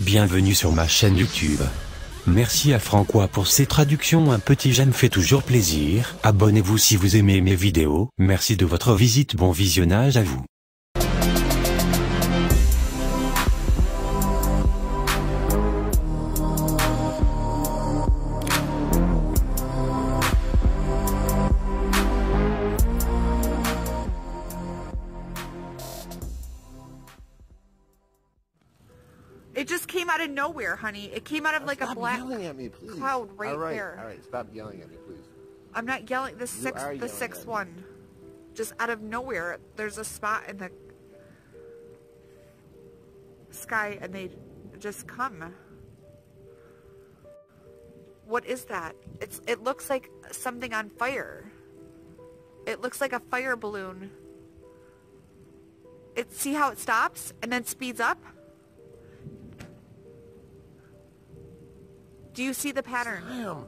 Bienvenue sur ma chaîne YouTube. Merci à Francois pour ses traductions, un petit j'aime fait toujours plaisir. Abonnez-vous si vous aimez mes vidéos. Merci de votre visite, bon visionnage à vous. It just came out of nowhere, honey. It came out of like a black cloud right there. All right, stop yelling at me, please. I'm not yelling. The sixth one. Just out of nowhere, there's a spot in the sky and they just come. What is that? It looks like something on fire. It looks like a fire balloon. See how it stops and then speeds up? Do you see the pattern? Damn.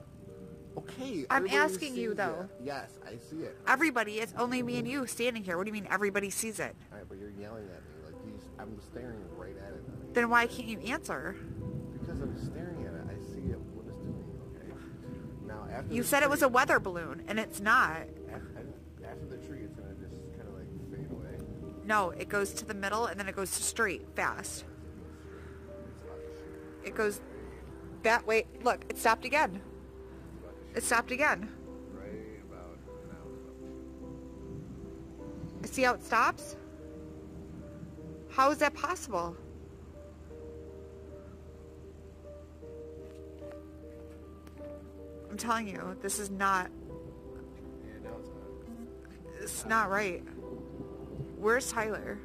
Okay. I'm asking you though. Yes, I see it. Everybody, it's only me and you standing here. What do you mean everybody sees it? Alright, but you're yelling at me. Like I'm staring right at it. Then why can't you answer? Because I'm staring at it. I see it, what it's doing, okay? Now after you said it was a weather balloon, and it's not. After the tree, it's gonna just kind of like fade away. No, it goes to the middle, and then it goes straight, fast. It goes that way. Look, it stopped again. It stopped again. Right about now. See how it stops? How is that possible? I'm telling you, this is not. Yeah, now it's not. It's not right. Where's Tyler?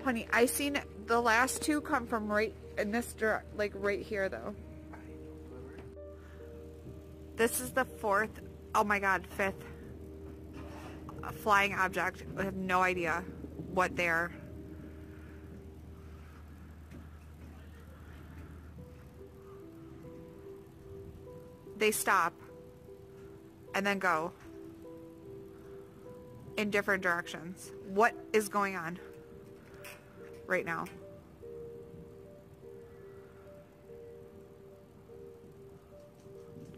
Honey, I seen the last two come from right in this like right here though. This is the fourth, oh my god, fifth flying object. I have no idea what they're. They stop and then go in different directions. What is going on right now?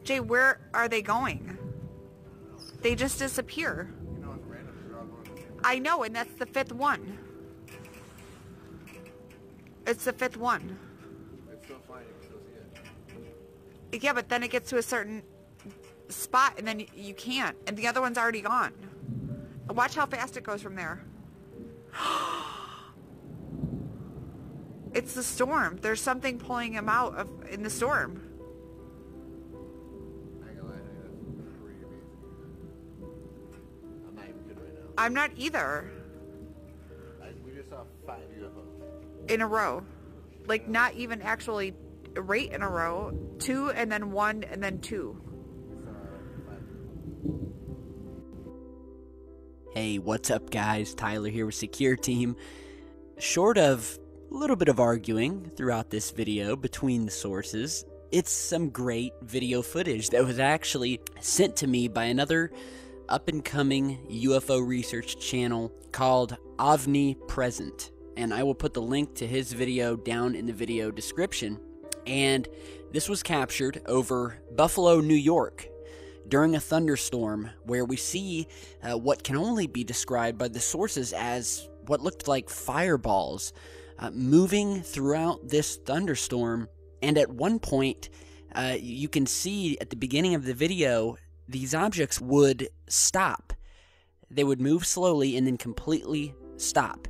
Jay, where are they going? They just disappear. You know, it's random. They're all going to the same. I know, and that's the fifth one. It's the fifth one. It's still flying. You can still see it. Yeah, but then it gets to a certain spot, and then you can't. And the other one's already gone. Watch how fast it goes from there. It's the storm. There's something pulling him out in the storm. I ain't gonna lie, I think that's pretty amazing. I'm not even good right now. I'm not either. We just saw 5 UFOs. In a row. Like, not even actually right in a row. 2, and then 1, and then 2. Hey, what's up guys? Tyler here with Secure Team. Short of a little bit of arguing throughout this video between the sources, it's some great video footage that was actually sent to me by another up-and-coming UFO research channel called Ovnis. And I will put the link to his video down in the video description. And this was captured over Buffalo, New York, during a thunderstorm where we see what can only be described by the sources as what looked like fireballs moving throughout this thunderstorm. And at one point, you can see at the beginning of the video, these objects would stop. They would move slowly and then completely stop,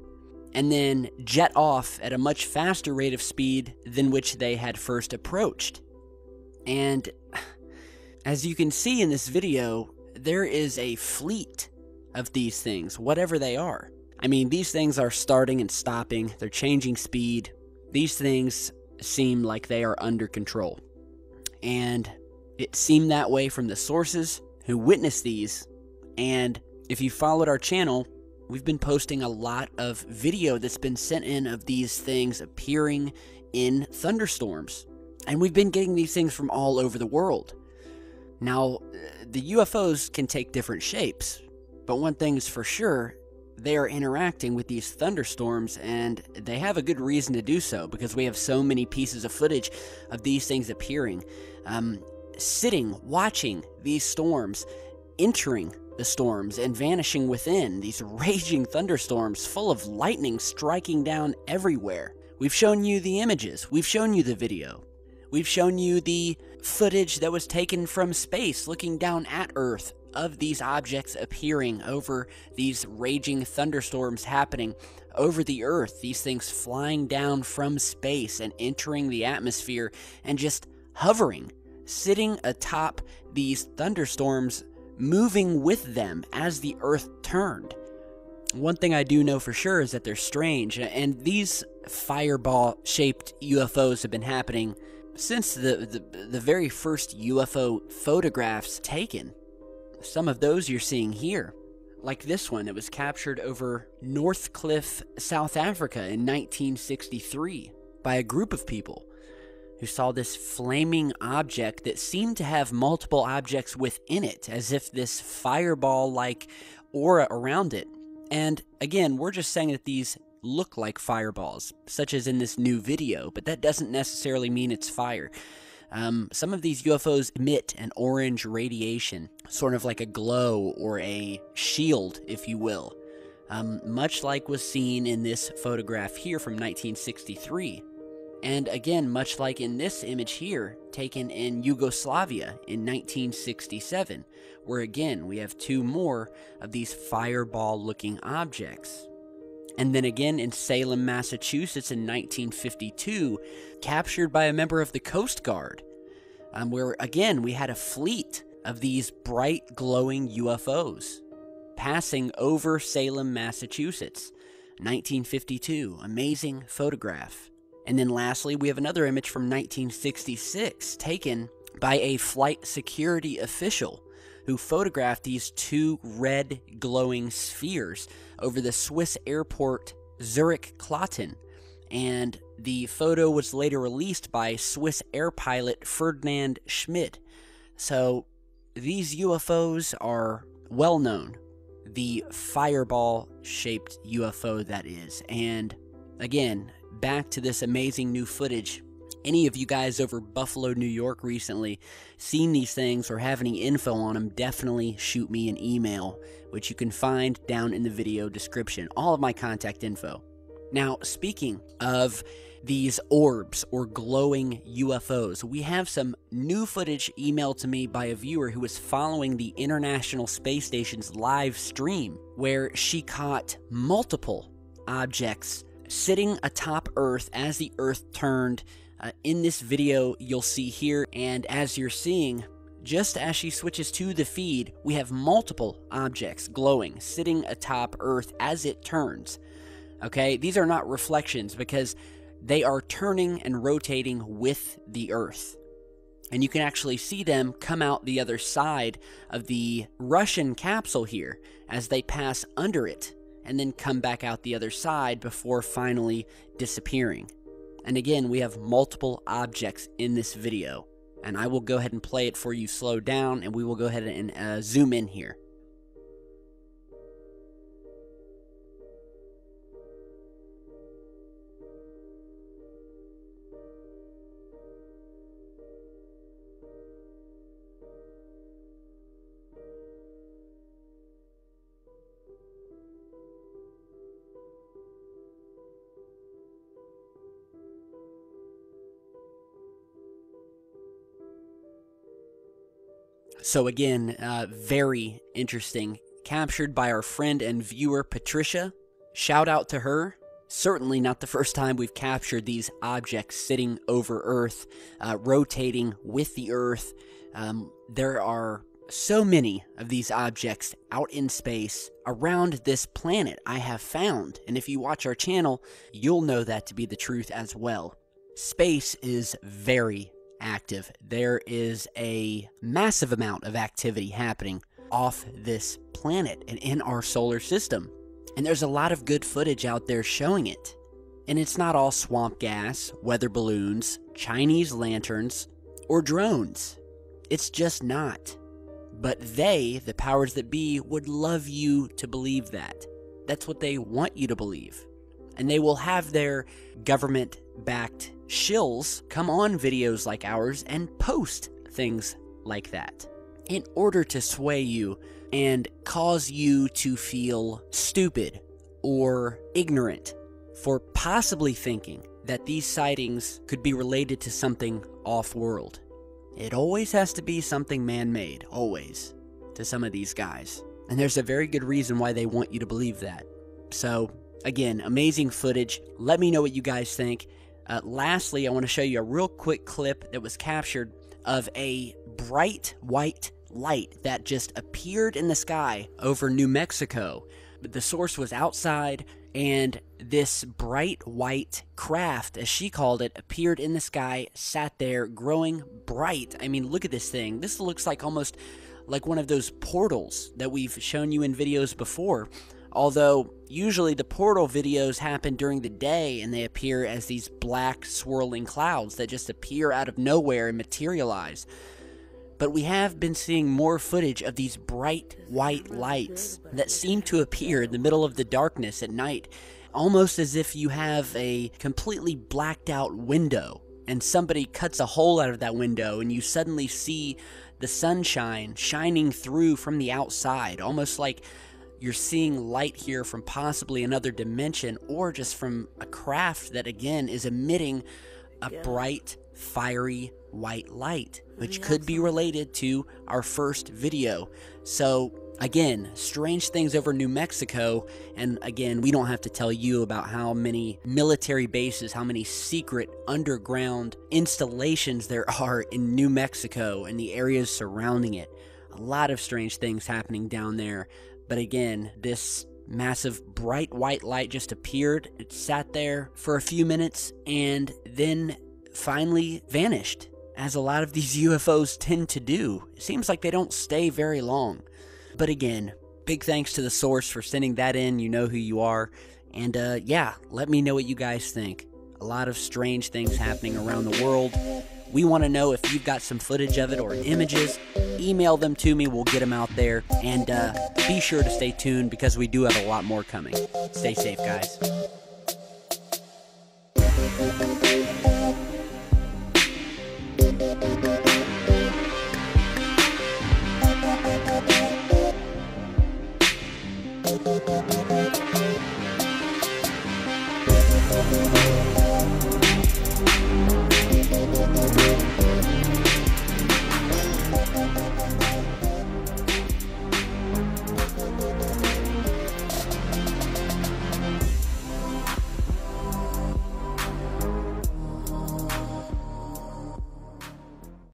and then jet off at a much faster rate of speed than which they had first approached. And as you can see in this video, there is a fleet of these things, whatever they are. I mean, these things are starting and stopping, they're changing speed. These things seem like they are under control. And it seemed that way from the sources who witnessed these. And if you followed our channel, we've been posting a lot of video that's been sent in of these things appearing in thunderstorms. And we've been getting these things from all over the world. Now, the UFOs can take different shapes, but one thing is for sure, they are interacting with these thunderstorms, and they have a good reason to do so because we have so many pieces of footage of these things appearing, sitting, watching these storms, entering the storms and vanishing within these raging thunderstorms full of lightning striking down everywhere. We've shown you the images, we've shown you the video, we've shown you the footage that was taken from space looking down at Earth of these objects appearing over these raging thunderstorms happening over the Earth, these things flying down from space and entering the atmosphere and just hovering, sitting atop these thunderstorms, moving with them as the Earth turned. One thing I do know for sure is that they're strange, and these fireball-shaped UFOs have been happening since the very first UFO photographs taken. Some of those you're seeing here, like this one that was captured over Northcliffe, South Africa in 1963 by a group of people who saw this flaming object that seemed to have multiple objects within it, as if this fireball-like aura around it. And again, we're just saying that these look like fireballs, such as in this new video, but that doesn't necessarily mean it's fire. Some of these UFOs emit an orange radiation, sort of like a glow or a shield, if you will, much like was seen in this photograph here from 1963. And again, much like in this image here, taken in Yugoslavia in 1967, where again, we have two more of these fireball-looking objects. And then again in Salem, Massachusetts in 1952, captured by a member of the Coast Guard, where again, we had a fleet of these bright glowing UFOs passing over Salem, Massachusetts, 1952. Amazing photograph. And then lastly, we have another image from 1966 taken by a flight security official who photographed these two red glowing spheres over the Swiss airport Zurich-Kloten. And the photo was later released by Swiss air pilot Ferdinand Schmidt. So these UFOs are well known. The fireball-shaped UFO, that is. And again, back to this amazing new footage. Any of you guys over Buffalo, New York recently seen these things or have any info on them, definitely shoot me an email, which you can find down in the video description. All of my contact info. Now, speaking of these orbs or glowing UFOs, we have some new footage emailed to me by a viewer who was following the International Space Station's live stream, where she caught multiple objects sitting atop Earth as the Earth turned. In this video you'll see here, and as you're seeing, just as she switches to the feed, we have multiple objects glowing, sitting atop Earth as it turns. Okay, these are not reflections because they are turning and rotating with the Earth. And you can actually see them come out the other side of the Russian capsule here as they pass under it, and then come back out the other side before finally disappearing. And again, we have multiple objects in this video, and I will go ahead and play it for you slow down, and we will go ahead and zoom in here. So again, very interesting. Captured by our friend and viewer Patricia. Shout out to her. Certainly not the first time we've captured these objects sitting over Earth, rotating with the Earth. There are so many of these objects out in space around this planet I have found. And if you watch our channel, you'll know that to be the truth as well. Space is very active. There is a massive amount of activity happening off this planet and in our solar system. And there's a lot of good footage out there showing it. And it's not all swamp gas, weather balloons, Chinese lanterns, or drones. It's just not. But they, the powers that be, would love you to believe that. that's what they want you to believe. And they will have their government-backed shills come on videos like ours and post things like that in order to sway you and cause you to feel stupid or ignorant for possibly thinking that these sightings could be related to something off-world. It always has to be something man-made, always, to some of these guys. And there's a very good reason why they want you to believe that. So, again, amazing footage. Let me know what you guys think. Lastly, I want to show you a real quick clip that was captured of a bright white light that just appeared in the sky over New Mexico. The source was outside, and this bright white craft, as she called it, appeared in the sky, sat there, growing bright. I mean, look at this thing. This looks like almost like one of those portals that we've shown you in videos before. Although, usually the portal videos happen during the day and they appear as these black swirling clouds that just appear out of nowhere and materialize. But we have been seeing more footage of these bright white lights that seem to appear in the middle of the darkness at night, almost as if you have a completely blacked out window and somebody cuts a hole out of that window and you suddenly see the sunshine shining through from the outside, almost like you're seeing light here from possibly another dimension, or just from a craft that, again, is emitting a bright, fiery white light, which could be related to our first video. So, again, strange things over New Mexico, and again, we don't have to tell you about how many military bases, how many secret underground installations there are in New Mexico and the areas surrounding it. A lot of strange things happening down there. But again, this massive bright white light just appeared. It sat there for a few minutes and then finally vanished, as a lot of these UFOs tend to do. It seems like they don't stay very long. But again, big thanks to the source for sending that in. You know who you are. And yeah, let me know what you guys think. A lot of strange things happening around the world. We want to know if you've got some footage of it or images. Email them to me. We'll get them out there. And be sure to stay tuned because we do have a lot more coming. Stay safe, guys.